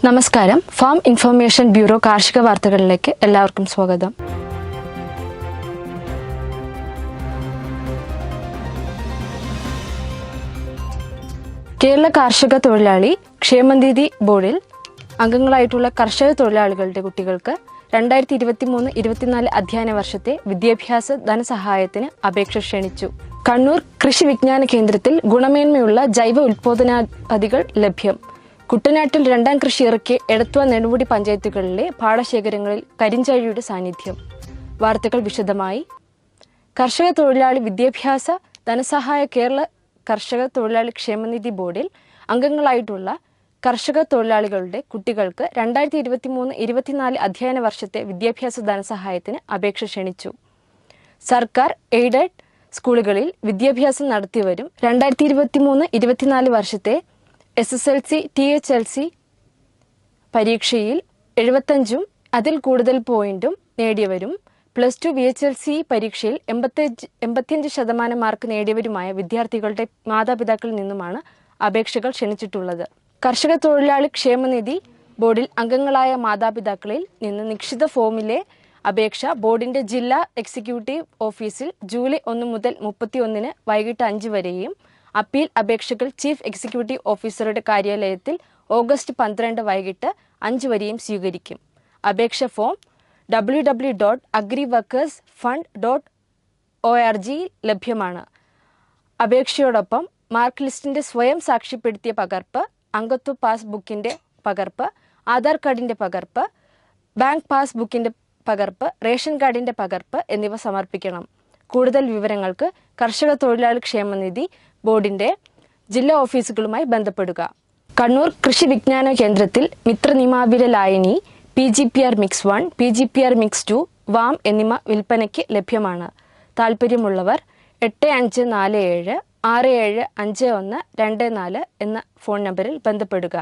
നമസ്കാരം. Farm information bureau കാർഷിക വാർത്തകളിലേക്ക് എല്ലാവർക്കും സ്വാഗതം. കേരള കാർഷിക തൊഴിലാളി ക്ഷേമനിധി ബോർഡിൽ അംഗങ്ങളായിട്ടുള്ള കർഷക തൊഴിലാളികളുടെ കുട്ടികൾക്ക് 2023-24 അധ്യയന വർഷത്തെ വിദ്യാഭ്യാസ ധനസഹായത്തിന് അപേക്ഷ ക്ഷണിച്ചു. കണ്ണൂർ കൃഷി വിജ്ഞാന കേന്ദ്രത്തിൽ ഗുണമേന്മയുള്ള ജൈവ ഉൽപാദനാദികൾ ലഭ്യം. കുട്ടനാട്ടിൽ രണ്ടാം കൃഷി ഇറക്കിയ എടത്വ നെടുമുടി പഞ്ചായത്തുകളിലെ പാടശേഖരങ്ങളിൽ കരിഞ്ചഴിയുടെ സാന്നിധ്യം. വാർത്തകൾ വിശദമായി. കർഷക തൊഴിലാളി വിദ്യാഭ്യാസ ധനസഹായ കേരള കർഷക തൊഴിലാളി ക്ഷേമനിധി ബോർഡിൽ അംഗങ്ങളായിട്ടുള്ള കർഷക തൊഴിലാളികളുടെ കുട്ടികൾക്ക് 2023-24 അധ്യയന വർഷത്തെ വിദ്യാഭ്യാസ ധനസഹായത്തിന് അപേക്ഷ ക്ഷണിച്ചു. സർക്കാർ എയ്ഡഡ് സ്കൂളുകളിൽ വിദ്യാഭ്യാസം നടത്തിവരും 2023-24 വർഷത്തെ SSLC THLC പരീക്ഷയിൽ 75 അതിൽ കൂടുതൽ പോയിന്റും നേടിയവരും +2 VHLC പരീക്ഷയിൽ 85% മാർക്ക് നേടിയവരുമായ വിദ്യാർത്ഥികളുടെ മാതാപിതാക്കളിൽ നിന്നുമാണ് അപേക്ഷകൾ ക്ഷണിച്ചിട്ടുള്ളത്. കർഷക തൊഴിലാളി ക്ഷേമനിധി ബോർഡിൽ അംഗങ്ങളായ മാതാപിതാക്കളിൽ നിന്ന് നിശ്ചിത ഫോമിലെ അപേക്ഷ ബോർഡിന്റെ ജില്ലാ എക്സിക്യൂട്ടീവ് ഓഫീസിൽ ജൂലൈ 1 മുതൽ 31 വൈകിട്ട് 5 വരെയും അപ്പീൽ അപേക്ഷകൾ ചീഫ് എക്സിക്യൂട്ടീവ് ഓഫീസറുടെ കാര്യാലയത്തിൽ ഓഗസ്റ്റ് 12 വൈകിട്ട് 5 വരെയും സ്വീകരിക്കും. അപേക്ഷ ഫോം www.agriworkersfund.org ലഭ്യമാണ്. അപേക്ഷയോടൊപ്പം മാർക്ക് ലിസ്റ്റിന്റെ സ്വയം സാക്ഷ്യപ്പെടുത്തിയ പകർപ്പ്, അംഗത്വ പാസ്ബുക്കിന്റെ പകർപ്പ്, ആധാർ കാർഡിന്റെ പകർപ്പ്, ബാങ്ക് പാസ്ബുക്കിന്റെ പകർപ്പ്, റേഷൻ കാർഡിന്റെ പകർപ്പ് എന്നിവ സമർപ്പിക്കണം. കൂടുതൽ വിവരങ്ങൾക്ക് കർഷക തൊഴിലാളി ക്ഷേമനിധി ബോർഡിന്റെ ജില്ലാ ഓഫീസുകളുമായി ബന്ധപ്പെടുക. കണ്ണൂർ കൃഷി വിജ്ഞാന കേന്ദ്രത്തിൽ മിത്രനിമാവിര ലായനി, PGPR Mix 1, PGPR Mix 2, warm എന്നിവ വിൽപ്പനയ്ക്ക് ലഭ്യമാണ്. താൽപ്പര്യമുള്ളവർ 8547-675124 എന്ന ഫോൺ നമ്പറിൽ ബന്ധപ്പെടുക.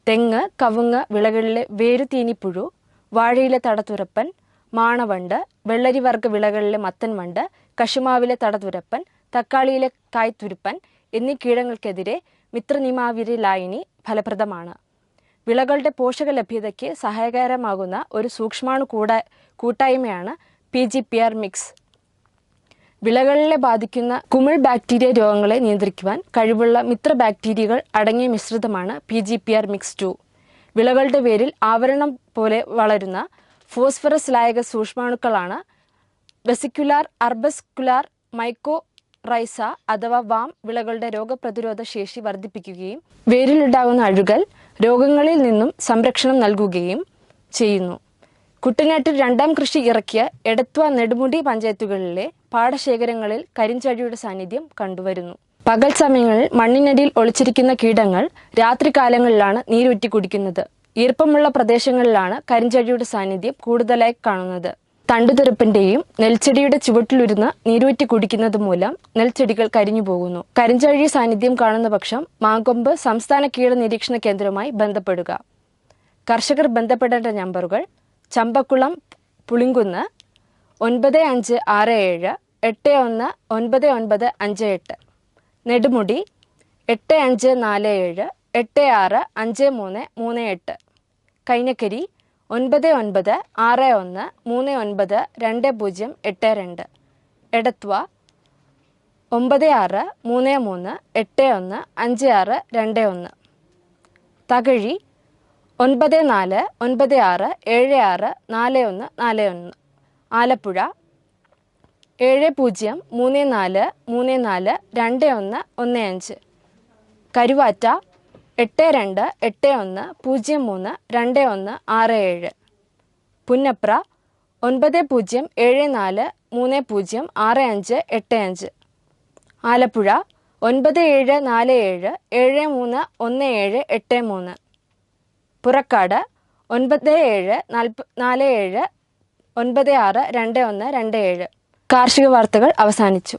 തെങ്ങ്, കവുങ്ങ് വിളകളിലെ വേരുതീനിപ്പുഴു, വാഴയിലെ തടത്തുരപ്പൻ, മാണവണ്ട്, വെള്ളരിവർഗ വിളകളിലെ മത്തൻ വണ്ട്, കശുമാവിലെ തടതുരപ്പൻ, തക്കാളിയിലെ കായ്ത്തുരുപ്പൻ എന്നീ കീടങ്ങൾക്കെതിരെ മിത്രനിമാവിര ലായനി ഫലപ്രദമാണ്. വിളകളുടെ പോഷക ലഭ്യതയ്ക്ക് സഹായകരമാകുന്ന ഒരു സൂക്ഷ്മാണു കൂട്ടായ്മയാണ് PGPR മിക്സ്. വിളകളിലെ ബാധിക്കുന്ന കുമിൾ ബാക്ടീരിയ രോഗങ്ങളെ നിയന്ത്രിക്കുവാൻ കഴിവുള്ള മിത്ര ബാക്ടീരിയകൾ അടങ്ങിയ മിശ്രിതമാണ് PGPR Mix 2. വിളകളുടെ വേരിൽ ആവരണം പോലെ വളരുന്ന ഫോസ്ഫറസ് ലായക സൂക്ഷ്മാണുക്കളാണ് വെസിക്കുലാർ അർബസ്കുലാർ മൈക്കോറൈസ അഥവാ വാം വിളകളുടെ രോഗപ്രതിരോധ ശേഷി വർദ്ധിപ്പിക്കുകയും വേരിലുണ്ടാകുന്ന അഴുകൽ രോഗങ്ങളിൽ നിന്നും സംരക്ഷണം നൽകുകയും ചെയ്യുന്നു. കുട്ടനാട്ടിൽ രണ്ടാം കൃഷി ഇറക്കിയ എടത്വ നെടുമുടി പഞ്ചായത്തുകളിലെ പാടശേഖരങ്ങളിൽ കരിഞ്ചഴിയുടെ സാന്നിധ്യം കണ്ടുവരുന്നു. പകൽ സമയങ്ങളിൽ മണ്ണിനടിയിൽ ഒളിച്ചിരിക്കുന്ന കീടങ്ങൾ രാത്രികാലങ്ങളിലാണ് നീരൂറ്റി കുടിക്കുന്നത്. ഈർപ്പമുള്ള പ്രദേശങ്ങളിലാണ് കരിഞ്ചഴിയുടെ സാന്നിധ്യം കൂടുതലായി കാണുന്നത്. തണ്ടുതെറുപ്പിന്റെയും നെൽച്ചെടിയുടെ ചുവട്ടിലിരുന്ന് നീരൂറ്റി കുടിക്കുന്നത് മൂലം നെൽച്ചെടികൾ കരിഞ്ഞു പോകുന്നു. കരിഞ്ചഴി സാന്നിധ്യം കാണുന്ന പക്ഷം മാങ്കൊമ്പ് സംസ്ഥാന കീട നിരീക്ഷണ കേന്ദ്രവുമായി ബന്ധപ്പെടുക. കർഷകർ ബന്ധപ്പെടേണ്ട നമ്പറുകൾ: ചമ്പക്കുളം പുളിങ്കുന്ന് 9567819958, നെടുമുടി 8547865338, കൈനക്കരി 9961392082, എടത്വ 9633815621, തകഴി 9496764141, ആലപ്പുഴ 7034342115, കരുവാറ്റ 8281032167, പുന്നപ്ര 9074306585, ആലപ്പുഴ 9747731783, പുറക്കാട് 9747962127. കാർഷിക വാർത്തകൾ അവസാനിച്ചു.